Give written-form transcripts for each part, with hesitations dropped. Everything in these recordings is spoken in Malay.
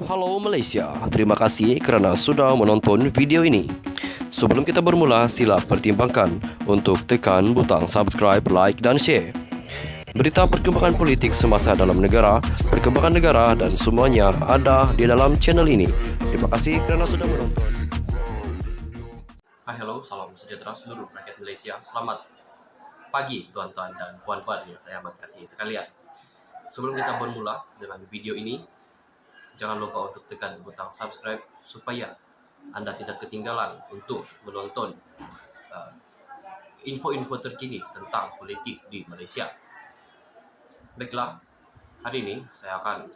Halo Malaysia, terima kasih kerana sudah menonton video ini. Sebelum kita bermula, sila pertimbangkan untuk tekan butang subscribe, like dan share. Berita perkembangan politik semasa dalam negara, perkembangan negara dan semuanya ada di dalam channel ini. Terima kasih kerana sudah menonton. Hai, hello, salam sejahtera seluruh rakyat Malaysia. Selamat pagi tuan-tuan dan puan-puan yang saya amat kasih sekalian. Sebelum kita bermula dengan video ini, jangan lupa untuk tekan butang subscribe supaya Anda tidak ketinggalan untuk menonton info-info terkini tentang politik di Malaysia. Baiklah, hari ini saya akan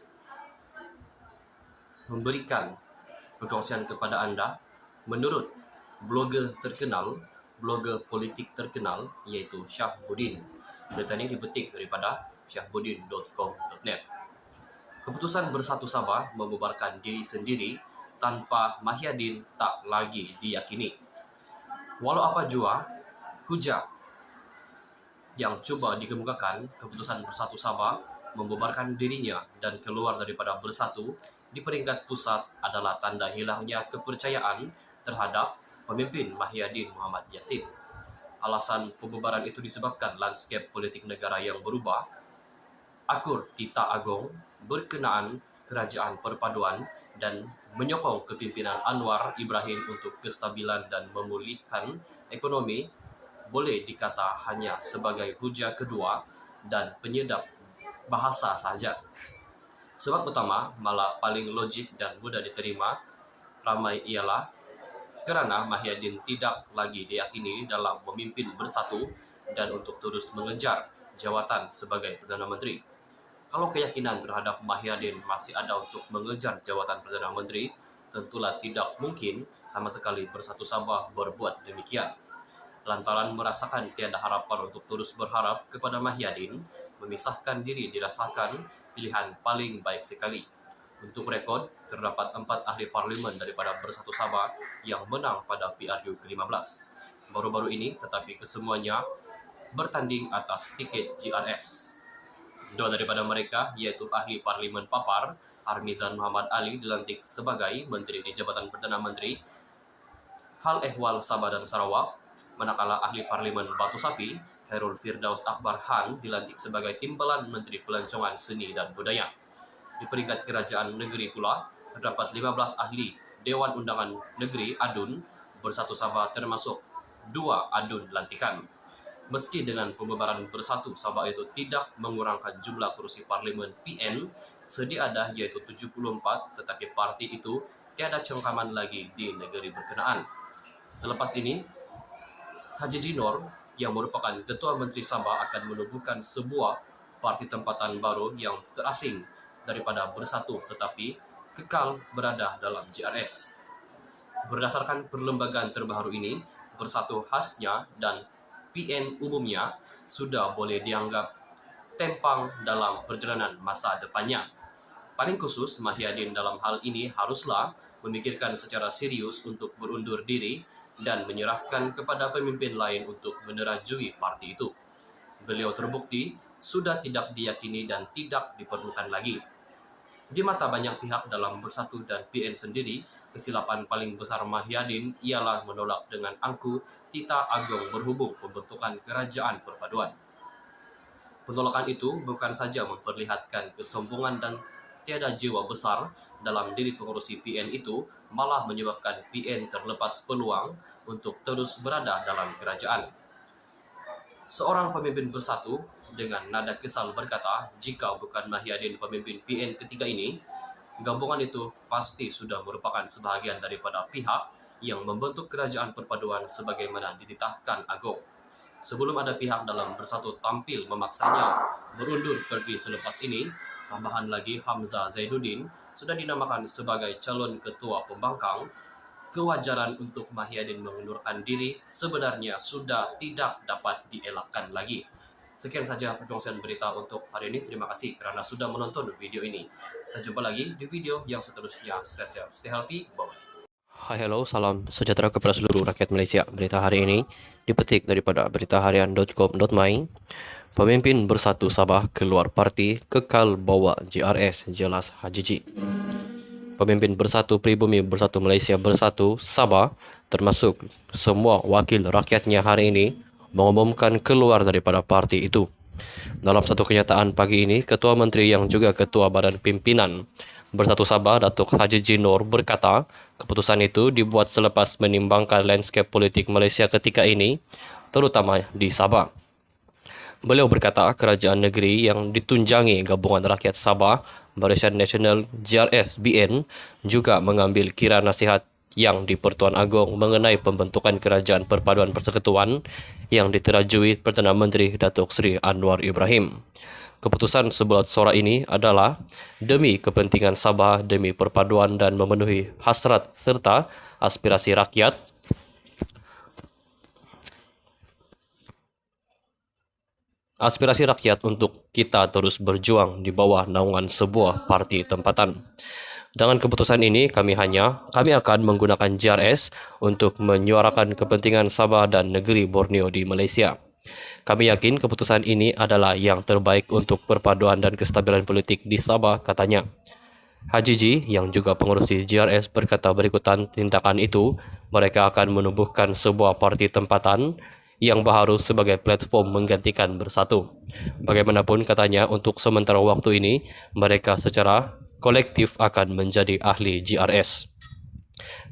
memberikan perkongsian kepada Anda menurut blogger terkenal, blogger politik terkenal iaitu Syahbuddin. Berita ini dipetik daripada syahbuddin.com.net. Keputusan Bersatu Sabah membubarkan diri sendiri tanpa Mahyadin tak lagi diyakini. Walau apa jua hujah yang cuba dikemukakan, keputusan Bersatu Sabah membubarkan dirinya dan keluar daripada Bersatu di peringkat pusat adalah tanda hilangnya kepercayaan terhadap pemimpin Mahyadin Muhammad Yassin. Alasan pembubaran itu disebabkan lanskap politik negara yang berubah, akur Tita Agong berkenaan kerajaan perpaduan dan menyokong kepimpinan Anwar Ibrahim untuk kestabilan dan memulihkan ekonomi boleh dikata hanya sebagai hujah kedua dan penyedap bahasa saja. Sebab utama malah paling logik dan mudah diterima ramai ialah kerana Mahyadin tidak lagi diyakini dalam memimpin Bersatu dan untuk terus mengejar jawatan sebagai Perdana Menteri. Kalau keyakinan terhadap Mahyadin masih ada untuk mengejar jawatan Perdana Menteri, tentulah tidak mungkin sama sekali Bersatu Sabah berbuat demikian. Lantaran merasakan tiada harapan untuk terus berharap kepada Mahyadin, memisahkan diri dirasakan pilihan paling baik sekali. Untuk rekod, terdapat 4 ahli parlimen daripada Bersatu Sabah yang menang pada PRU ke-15. Baru-baru ini, tetapi kesemuanya bertanding atas tiket GRS. Dua daripada mereka, iaitu ahli parlimen Papar, Armizan Muhammad Ali dilantik sebagai Menteri di Jabatan Perdana Menteri Hal Ehwal Sabah dan Sarawak, manakala ahli parlimen Batu Sapi, Khairul Firdaus Akbar Han dilantik sebagai Timbalan Menteri Pelancongan Seni dan Budaya. Di peringkat kerajaan negeri pula, terdapat 15 ahli Dewan Undangan Negeri ADUN Bersatu Sabah termasuk 2 ADUN lantikan. Meski dengan pembubaran Bersatu Sabah itu tidak mengurangkan jumlah kursi parlimen PN, sedia ada iaitu 74, tetapi parti itu tiada cengkaman lagi di negeri berkenaan. Selepas ini, Haji Jinor yang merupakan Ketua Menteri Sabah akan menubuhkan sebuah parti tempatan baru yang terasing daripada Bersatu tetapi kekal berada dalam GRS. Berdasarkan perlembagaan terbaru ini, Bersatu khasnya dan PN umumnya sudah boleh dianggap tempang dalam perjalanan masa depannya. Paling khusus, Mahyadin dalam hal ini haruslah memikirkan secara serius untuk berundur diri dan menyerahkan kepada pemimpin lain untuk menerajui parti itu. Beliau terbukti sudah tidak diyakini dan tidak diperlukan lagi. Di mata banyak pihak dalam Bersatu dan PN sendiri, kesilapan paling besar Mahyadin ialah menolak dengan angku Tita Agong berhubung pembentukan kerajaan perpaduan. Penolakan itu bukan saja memperlihatkan kesombongan dan tiada jiwa besar dalam diri pengurusi PN itu, malah menyebabkan PN terlepas peluang untuk terus berada dalam kerajaan. Seorang pemimpin Bersatu dengan nada kesal berkata, jika bukan Mahyadin pemimpin PN ketiga ini, gabungan itu pasti sudah merupakan sebahagian daripada pihak yang membentuk kerajaan perpaduan sebagaimana dititahkan Agong. Sebelum ada pihak dalam Bersatu tampil memaksanya berundur pergi selepas ini, tambahan lagi Hamzah Zainuddin sudah dinamakan sebagai calon ketua pembangkang. Kewajaran untuk Mahyadin mengundurkan diri sebenarnya sudah tidak dapat dielakkan lagi. Sekian saja perkongsian berita untuk hari ini. Terima kasih kerana sudah menonton video ini. Kita jumpa lagi di video yang seterusnya. Stay healthy. Bye. Hai, hello, salam sejahtera kepada seluruh rakyat Malaysia. Berita hari ini dipetik daripada beritaharian.com.my. Pemimpin Bersatu Sabah keluar parti, kekal bawa GRS, jelas Haji Ji. pemimpin Bersatu Pribumi Bersatu Malaysia Bersatu Sabah, termasuk semua wakil rakyatnya hari ini, mengumumkan keluar daripada parti itu. Dalam satu kenyataan pagi ini, Ketua Menteri yang juga Ketua Badan Pimpinan Bersatu Sabah, Datuk Haji Jinor berkata, keputusan itu dibuat selepas menimbangkan landscape politik Malaysia ketika ini, terutama di Sabah. Beliau berkata kerajaan negeri yang ditunjangi Gabungan Rakyat Sabah, Barisan Nasional GRS-BN juga mengambil kira nasihat yang di Pertuan Agong mengenai pembentukan Kerajaan Perpaduan Persekutuan yang diterajui Perdana Menteri Datuk Seri Anwar Ibrahim. Keputusan sebulat suara ini adalah demi kepentingan Sabah, demi perpaduan dan memenuhi hasrat serta aspirasi rakyat untuk kita terus berjuang di bawah naungan sebuah parti tempatan. Dengan keputusan ini, kami akan menggunakan JRS untuk menyuarakan kepentingan Sabah dan negeri Borneo di Malaysia. Kami yakin keputusan ini adalah yang terbaik untuk perpaduan dan kestabilan politik di Sabah, katanya. Haji Ji, yang juga pengurusi JRS, berkata berikutan tindakan itu, mereka akan menumbuhkan sebuah parti tempatan yang baru sebagai platform menggantikan Bersatu. Bagaimanapun, katanya, untuk sementara waktu ini, mereka secara kolektif akan menjadi ahli JRS.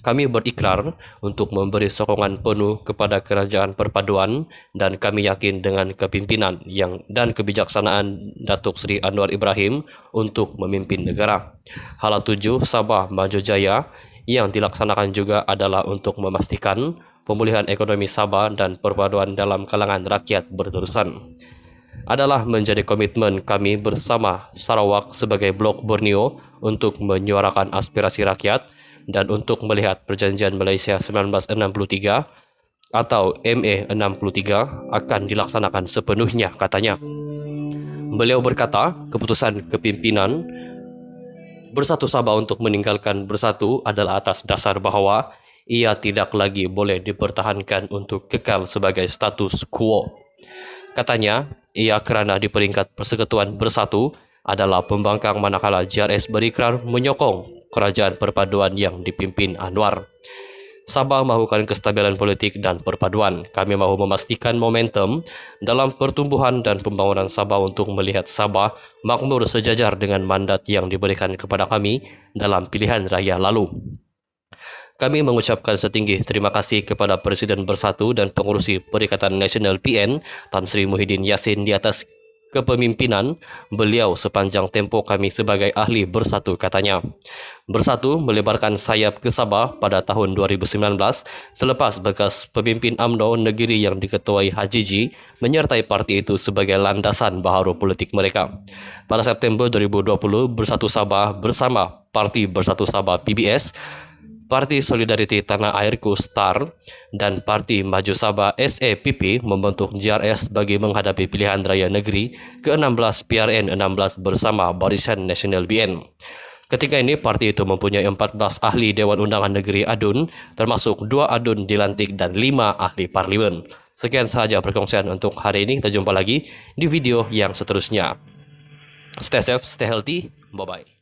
Kami berikrar untuk memberi sokongan penuh kepada kerajaan perpaduan dan kami yakin dengan kepimpinan dan kebijaksanaan Datuk Seri Anwar Ibrahim untuk memimpin negara. Hala 7 Sabah Maju Jaya yang dilaksanakan juga adalah untuk memastikan pemulihan ekonomi Sabah dan perpaduan dalam kalangan rakyat berterusan. Adalah menjadi komitmen kami bersama Sarawak sebagai Blok Borneo untuk menyuarakan aspirasi rakyat dan untuk melihat Perjanjian Malaysia 1963 atau MA 63 akan dilaksanakan sepenuhnya, katanya. Beliau berkata, keputusan kepimpinan Bersatu Sabah untuk meninggalkan Bersatu adalah atas dasar bahawa ia tidak lagi boleh dipertahankan untuk kekal sebagai status quo. Katanya, ia kerana di peringkat Persekutuan Bersatu adalah pembangkang manakala JRS berikrar menyokong kerajaan perpaduan yang dipimpin Anwar. Sabah mahukan kestabilan politik dan perpaduan. Kami mahu memastikan momentum dalam pertumbuhan dan pembangunan Sabah untuk melihat Sabah makmur sejajar dengan mandat yang diberikan kepada kami dalam pilihan raya lalu. Kami mengucapkan setinggi terima kasih kepada Presiden Bersatu dan pengurusi Perikatan Nasional PN Tan Sri Muhyiddin Yassin di atas kepemimpinan beliau sepanjang tempoh kami sebagai ahli Bersatu, katanya. Bersatu melebarkan sayap ke Sabah pada tahun 2019 selepas bekas pemimpin UMNO negeri yang diketuai Haji Ji menyertai parti itu sebagai landasan baharu politik mereka. Pada September 2020, Bersatu Sabah bersama Parti Bersatu Sabah PBS, Parti Solidariti Tanah Airku STAR dan Parti Maju Sabah SAPP membentuk JRS bagi menghadapi pilihan raya negeri ke-16 PRN 16 bersama Barisan Nasional BN. Ketika ini, parti itu mempunyai 14 ahli Dewan Undangan Negeri ADUN, termasuk 2 ADUN dilantik dan 5 ahli parlimen. Sekian sahaja perkongsian untuk hari ini. Kita jumpa lagi di video yang seterusnya. Stay safe, stay healthy. Bye-bye.